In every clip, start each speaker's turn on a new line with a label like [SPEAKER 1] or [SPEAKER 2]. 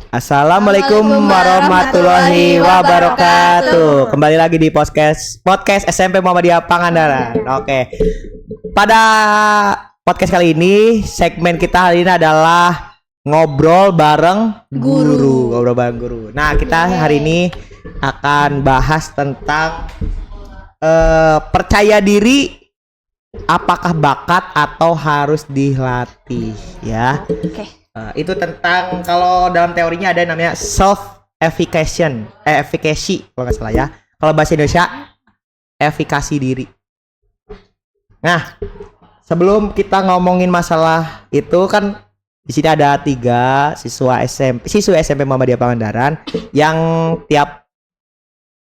[SPEAKER 1] Assalamualaikum warahmatullahi wabarakatuh. Kembali lagi di podcast SMP Muhammadiyah Pangandaran. Oke. Pada podcast kali ini, segmen kita hari ini adalah ngobrol bareng guru. Ngobrol bareng guru. Nah, kita hari ini akan bahas tentang percaya diri, apakah bakat atau harus dilatih ya. Oke. Itu tentang, kalau dalam teorinya ada namanya self efficacy kalau nggak salah ya. Kalau bahasa Indonesia efikasi diri. Nah, sebelum kita ngomongin masalah itu kan di sini ada 3 siswa SMP Muhammadiyah Pangandaran yang tiap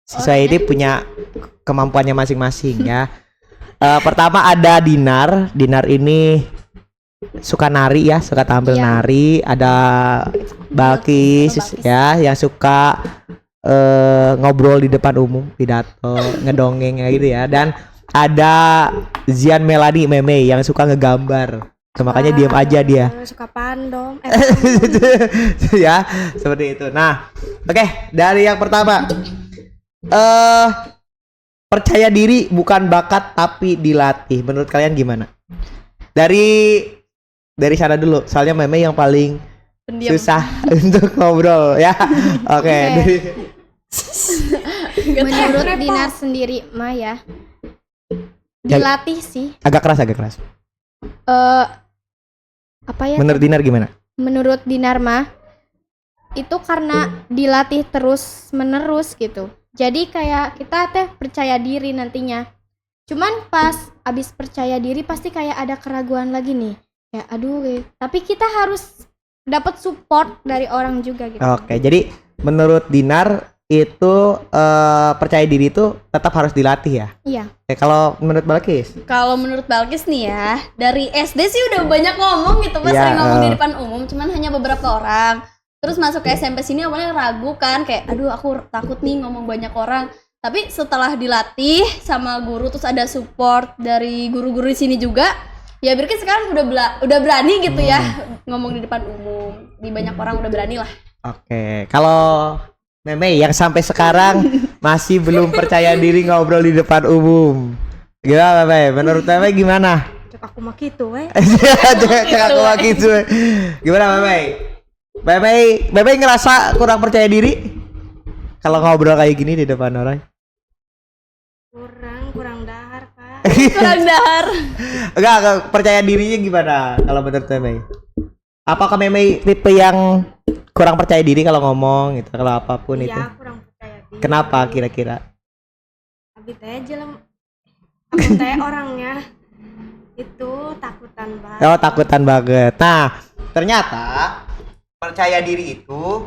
[SPEAKER 1] siswa ini punya kemampuannya masing-masing ya. Pertama ada Dinar. Dinar ini suka nari ya, suka tampil nari. Ada Balkis ya yang suka ngobrol di depan umum, pidato, ngedongeng kayak gitu ya. Dan ada Zian Melani Meme yang suka ngegambar. Makanya diam aja dia.
[SPEAKER 2] Suka pandom.
[SPEAKER 1] Ya, seperti itu. Nah, oke, dari yang pertama. Percaya diri bukan bakat tapi dilatih. Menurut kalian gimana? Dari sana dulu, soalnya Meme yang paling pendiam, susah untuk ngobrol ya. Oke.
[SPEAKER 2] Menurut Dinar sendiri mah ya, dilatih sih.
[SPEAKER 1] Agak keras.
[SPEAKER 2] Apa ya?
[SPEAKER 1] Menurut Dinar gimana?
[SPEAKER 2] Menurut Dinar mah itu karena dilatih terus menerus gitu. Jadi kayak kita percaya diri nantinya. Cuman pas abis percaya diri pasti kayak ada keraguan lagi nih. Ya tapi kita harus dapat support dari orang juga gitu.
[SPEAKER 1] Oke, jadi menurut Dinar itu percaya diri itu tetap harus dilatih ya?
[SPEAKER 2] Iya.
[SPEAKER 1] Kalau menurut Balkis?
[SPEAKER 3] Kalau menurut Balkis nih ya, dari SD sih udah banyak ngomong gitu, sering ngomong di depan umum, cuman hanya beberapa orang. Terus masuk ke SMP sini awalnya ragu kan, kayak aku takut nih ngomong banyak orang. Tapi setelah dilatih sama guru, terus ada support dari guru-guru di sini juga, ya Birkin sekarang udah berani gitu ya ngomong di depan umum, di banyak orang udah berani lah.
[SPEAKER 1] Oke, kalau Meme yang sampai sekarang masih belum percaya diri ngobrol di depan umum, gimana Meme? Menurut Meme gimana?
[SPEAKER 2] Cek aku mah gitu
[SPEAKER 1] Gimana Meme? Meme ngerasa kurang percaya diri kalau ngobrol kayak gini di depan orang?
[SPEAKER 2] Kurang dahar Kak.
[SPEAKER 3] Kurang dahar.
[SPEAKER 1] Enggak, percaya dirinya gimana kalau menurut Meme? Apakah Meme tipe yang kurang percaya diri kalau ngomong gitu, kalau apapun itu?
[SPEAKER 2] Iya, kurang percaya diri.
[SPEAKER 1] Kenapa kira-kira?
[SPEAKER 2] Abi orangnya itu takutan banget.
[SPEAKER 1] Oh, takutan banget. Nah, ternyata percaya diri itu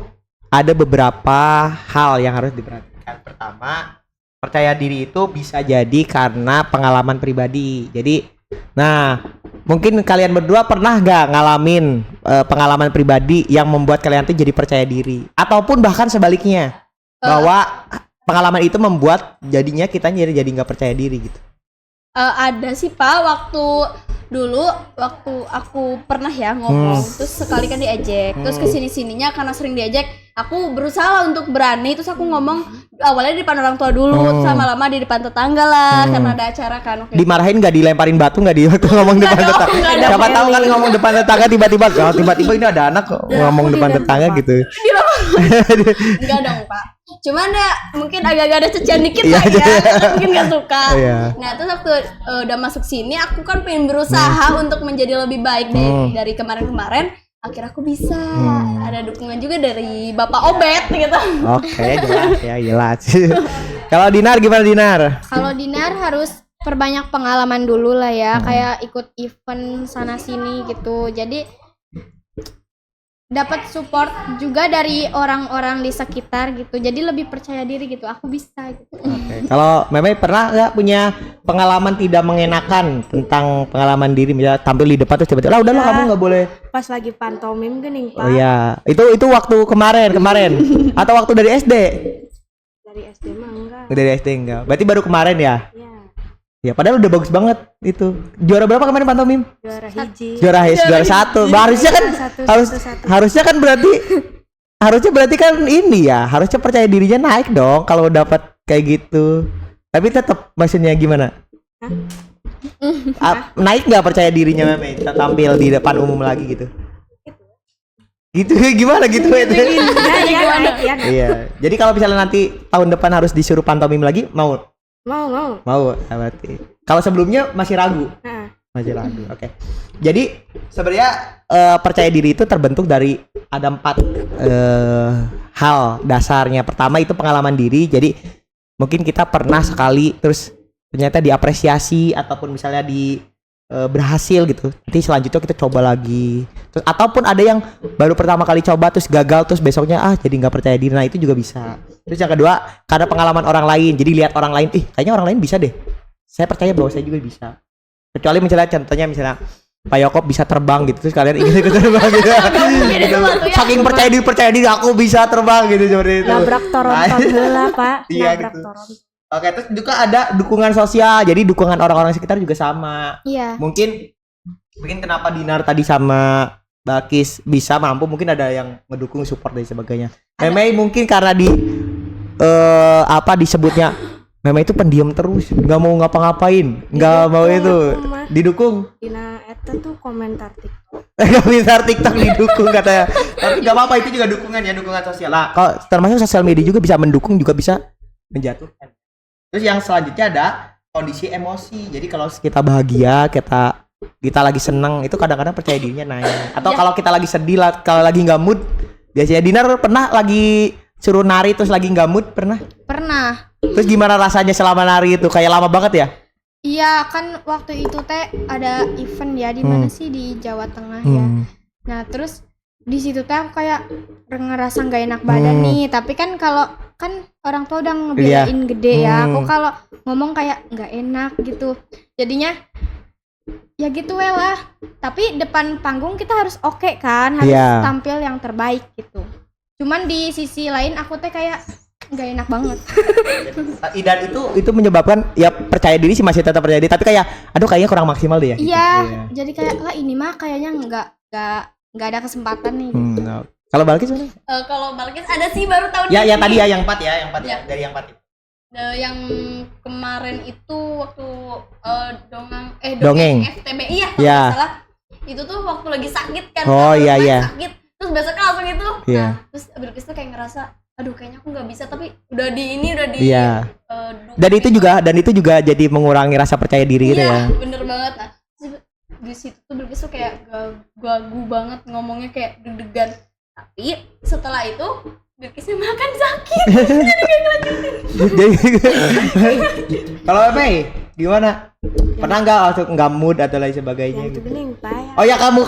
[SPEAKER 1] ada beberapa hal yang harus diperhatikan. Pertama, percaya diri itu bisa jadi karena pengalaman pribadi. Jadi, mungkin kalian berdua pernah nggak ngalamin pengalaman pribadi yang membuat kalian tuh jadi percaya diri, ataupun bahkan sebaliknya, bahwa pengalaman itu membuat jadinya kita jadi nggak percaya diri gitu.
[SPEAKER 3] Ada sih Pak, waktu aku pernah ya ngomong, terus sekali kan diejek, terus kesini-sininya karena sering diejek, aku berusaha untuk berani, terus aku ngomong awalnya di depan orang tua dulu, terus lama-lama di depan tetangga lah, karena ada acara kan.
[SPEAKER 1] Dimarahin nggak, dilemparin batu nggak di waktu ngomong depan tetangga? Siapa tahu kan ngomong depan tetangga tiba-tiba ini ada anak ngomong depan tetangga gitu.
[SPEAKER 3] Enggak dong Pak, cuman ya mungkin agak-agak ada cecian dikit lah ya, mungkin nggak suka. Nah terus waktu udah masuk sini, aku kan pengen berusaha untuk menjadi lebih baik dari kemarin-kemarin. Akhirnya aku bisa, ada dukungan juga dari Bapak Obet gitu. Oke,
[SPEAKER 1] jelas. Kalau Dinar gimana Dinar?
[SPEAKER 2] Kalau Dinar harus perbanyak pengalaman dulu lah ya, kayak ikut event sana sini gitu. Jadi dapat support juga dari orang-orang di sekitar gitu. Jadi lebih percaya diri gitu. Aku bisa gitu.
[SPEAKER 1] Oke. Kalau Meme pernah nggak punya pengalaman tidak mengenakan tentang pengalaman diri, misalnya tampil di depan terus tiba-tiba udahlah kamu nggak boleh.
[SPEAKER 2] Pas lagi pantomim gini Pak.
[SPEAKER 1] Oh iya. Itu waktu kemarin atau waktu dari SD?
[SPEAKER 2] Dari SD mah enggak.
[SPEAKER 1] Dari SD enggak. Berarti baru kemarin ya?
[SPEAKER 2] Iya.
[SPEAKER 1] Ya padahal udah bagus banget itu. Juara berapa kemarin pantomim?
[SPEAKER 2] Juara hiji.
[SPEAKER 1] Juara 1. Harusnya kan harusnya kan berarti harusnya berarti kan ini ya, harusnya percaya dirinya naik dong kalau dapat kayak gitu. Tapi tetap maksudnya gimana? Naik nggak percaya dirinya Meme tampil di depan umum lagi gitu? Gitu gimana gitu itu? Iya. Jadi kalau misalnya nanti tahun depan harus disuruh pantomim lagi, mau? Mau, berarti. Kalau sebelumnya masih ragu? Masih ragu. Oke. Jadi sebenarnya percaya diri itu terbentuk dari ada 4 hal dasarnya. Pertama itu pengalaman diri. Jadi mungkin kita pernah sekali terus ternyata diapresiasi ataupun misalnya berhasil gitu. Nanti selanjutnya kita coba lagi. Terus ataupun ada yang baru pertama kali coba terus gagal terus besoknya jadi nggak percaya diri. Nah itu juga bisa. Terus yang kedua karena pengalaman orang lain. Jadi lihat orang lain, kayaknya orang lain bisa deh. Saya percaya bahwa saya juga bisa. Kecuali misalnya contohnya misalnya Pak Yoko bisa terbang gitu terus kalian ingin ikut terbang gitu. Saking percaya diri aku bisa terbang gitu seperti itu.
[SPEAKER 4] Nabrak Toronto lah Pak.
[SPEAKER 1] Iya gitu. Oke, terus juga ada dukungan sosial. Jadi dukungan orang-orang sekitar juga sama.
[SPEAKER 2] Iya.
[SPEAKER 1] Mungkin kenapa Dinar tadi sama Balkis bisa mampu, mungkin ada yang ngedukung, support dan sebagainya. Meme mungkin karena disebutnya Meme itu pendiam terus, nggak mau ngapa-ngapain, nggak mau itu didukung.
[SPEAKER 4] Dina eta tuh komentar TikTok.
[SPEAKER 1] Komentar TikTok didukung katanya. Tapi nggak apa-apa, itu juga dukungan ya, dukungan sosial. Nah, kalau termasuk sosial media juga bisa mendukung, juga bisa menjatuhkan. Terus yang selanjutnya ada kondisi emosi. Jadi kalau kita bahagia, kita lagi seneng, itu kadang-kadang percaya dirinya naik. Atau kalau kita lagi sedih, kalau lagi nggak mood, biasanya Dinar pernah lagi suruh nari terus lagi nggak mood, pernah?
[SPEAKER 2] Pernah.
[SPEAKER 1] Terus gimana rasanya selama nari itu? Kayak lama banget ya?
[SPEAKER 2] Iya, kan waktu itu ada event ya di mana sih di Jawa Tengah ya. Nah, terus di situ aku kayak ngerasa nggak enak badan nih, tapi kan kalau orang tua udah ngebiayain gede ya, aku kalau ngomong kayak nggak enak gitu, jadinya ya gitu lah. Tapi depan panggung kita harus oke kan, harus tampil yang terbaik gitu. Cuman di sisi lain aku kayak nggak enak banget.
[SPEAKER 1] Dan itu menyebabkan ya percaya diri sih masih tetap percaya diri, tapi kayak aduh kayaknya kurang maksimal deh ya.
[SPEAKER 2] Iya, jadi kayak ini mah kayaknya nggak ada kesempatan nih.
[SPEAKER 1] Kalau Balkis mana?
[SPEAKER 3] Kalau Balkis ada sih baru tahun
[SPEAKER 1] ini. Ya tadi ya yang 4
[SPEAKER 3] ya.
[SPEAKER 1] Dari yang 4 itu.
[SPEAKER 3] Yang kemarin itu waktu
[SPEAKER 1] dongeng
[SPEAKER 3] FTBI ya kalau salah. Itu tuh waktu lagi sakit kan. Sakit. Terus besoknya langsung itu. Nah, terus Balkis tuh kayak ngerasa aduh kayaknya aku nggak bisa, tapi udah di
[SPEAKER 1] dan itu juga jadi mengurangi rasa percaya diri gitu ya.
[SPEAKER 3] Iya, bener banget. Nah, di situ tuh Balkis tuh kayak gagu banget ngomongnya, kayak deg-degan. Tapi setelah itu Balkisnya makan sakit. Jadi kayak ngelanjutin.
[SPEAKER 1] Kalau Mei gimana? Pernah nggak waktu nggak mood atau lain sebagainya gitu? Oh ya kamu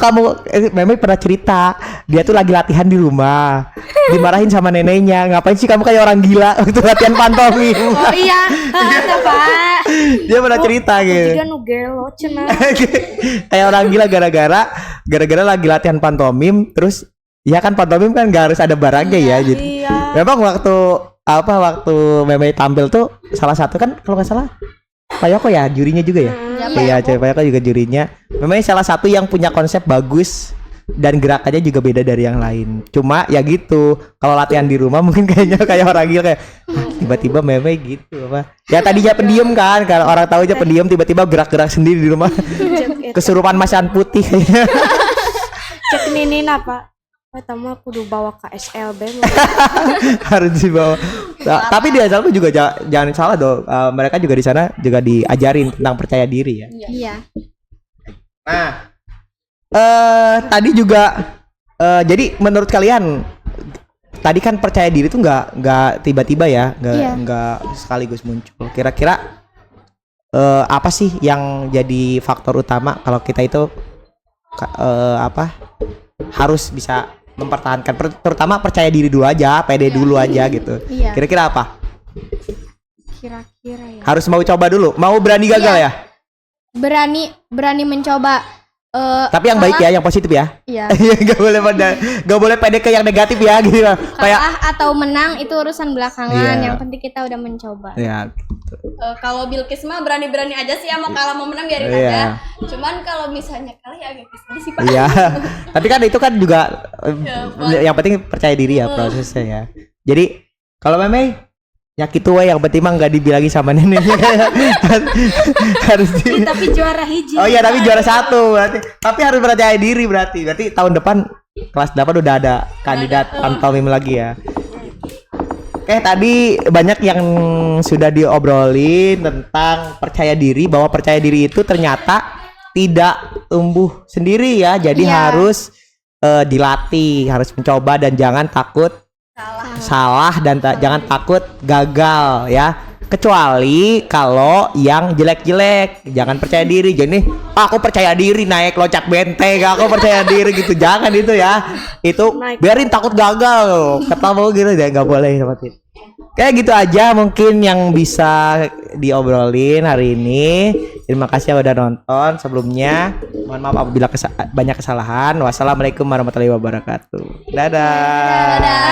[SPEAKER 1] Meme pernah cerita dia tuh lagi latihan di rumah, dimarahin sama neneknya. Ngapain sih kamu kayak orang gila waktu latihan pantomim?
[SPEAKER 4] Oh iya, ada Pak.
[SPEAKER 1] Dia pernah cerita gitu.
[SPEAKER 4] Juga nugelo cenah.
[SPEAKER 1] Kayak orang gila gara-gara lagi latihan pantomim, terus ya kan pantomim kan nggak harus ada barangnya ya. Jadi memang waktu Meme tampil tuh salah satu kan kalau nggak salah Pak Yoko ya jurinya juga ya. Iya, Pak Yoko juga jurinya. Memang salah satu yang punya konsep bagus dan gerakannya juga beda dari yang lain. Cuma ya gitu, kalau latihan di rumah mungkin kayaknya kayak orang gila kayak tiba-tiba Meme gitu apa. Ya tadinya pendiam kan, kalau orang tahu aja pendiam tiba-tiba gerak-gerak sendiri di rumah. Kesurupan macan putih kayaknya.
[SPEAKER 4] Cek ninin apa? Pertama kudu bawa ke SLB.
[SPEAKER 1] Harus dibawa. Nah, tapi di SLB juga jangan salah dong. Mereka juga di sana juga diajarin tentang percaya diri ya.
[SPEAKER 2] Iya.
[SPEAKER 1] Nah, tadi juga jadi menurut kalian tadi kan percaya diri itu nggak tiba-tiba ya, nggak sekaligus muncul. Kira-kira apa sih yang jadi faktor utama kalau kita itu harus bisa mempertahankan, terutama percaya diri dulu aja, pede dulu aja gitu. Kira-kira apa?
[SPEAKER 2] Kira-kira ya.
[SPEAKER 1] Harus mau coba dulu, mau berani gagal ya?
[SPEAKER 2] Berani mencoba.
[SPEAKER 1] Tapi yang baik ya, yang positif ya.
[SPEAKER 2] Iya.
[SPEAKER 1] Gak boleh pede ke yang negatif ya gitu. Kayak
[SPEAKER 2] Kalah atau menang itu urusan belakangan.
[SPEAKER 1] Iya.
[SPEAKER 2] Yang penting kita udah mencoba.
[SPEAKER 1] ya.
[SPEAKER 3] Kalau Bilkis mah berani-berani aja sih ya, mau kalah mau menang biarin
[SPEAKER 1] Iya.
[SPEAKER 3] aja. Cuman kalau misalnya kalah ya agak sedih sih Pak.
[SPEAKER 1] Iya. Tapi kan itu kan juga
[SPEAKER 3] Ya,
[SPEAKER 1] yang penting percaya diri ya prosesnya ya. Jadi kalau Meme ya gitu yang penting mah nggak dibilangin sama neneknya. Harus di...
[SPEAKER 4] Tapi juara hiji.
[SPEAKER 1] Oh iya, tapi juara 1 berarti. Tapi harus percaya diri berarti. Berarti tahun depan kelas 8 udah ada kandidat pantomim lagi ya. Oke, tadi banyak yang sudah diobrolin tentang percaya diri, bahwa percaya diri itu ternyata tidak tumbuh sendiri ya. Jadi
[SPEAKER 2] Iya.
[SPEAKER 1] harus dilatih, harus mencoba dan jangan takut salah dan jangan takut gagal ya. Kecuali kalau yang jelek-jelek, jangan percaya diri. Jadi aku percaya diri naik loncat benteng, aku percaya diri gitu. Jangan itu ya. Itu biarin takut gagal, ketemu gitu ya, nggak boleh seperti itu. Kayak gitu aja mungkin yang bisa diobrolin hari ini. Terima kasih yang udah nonton sebelumnya. Mohon maaf apabila banyak kesalahan. Wassalamualaikum warahmatullahi wabarakatuh. Dadah.
[SPEAKER 3] Dadah.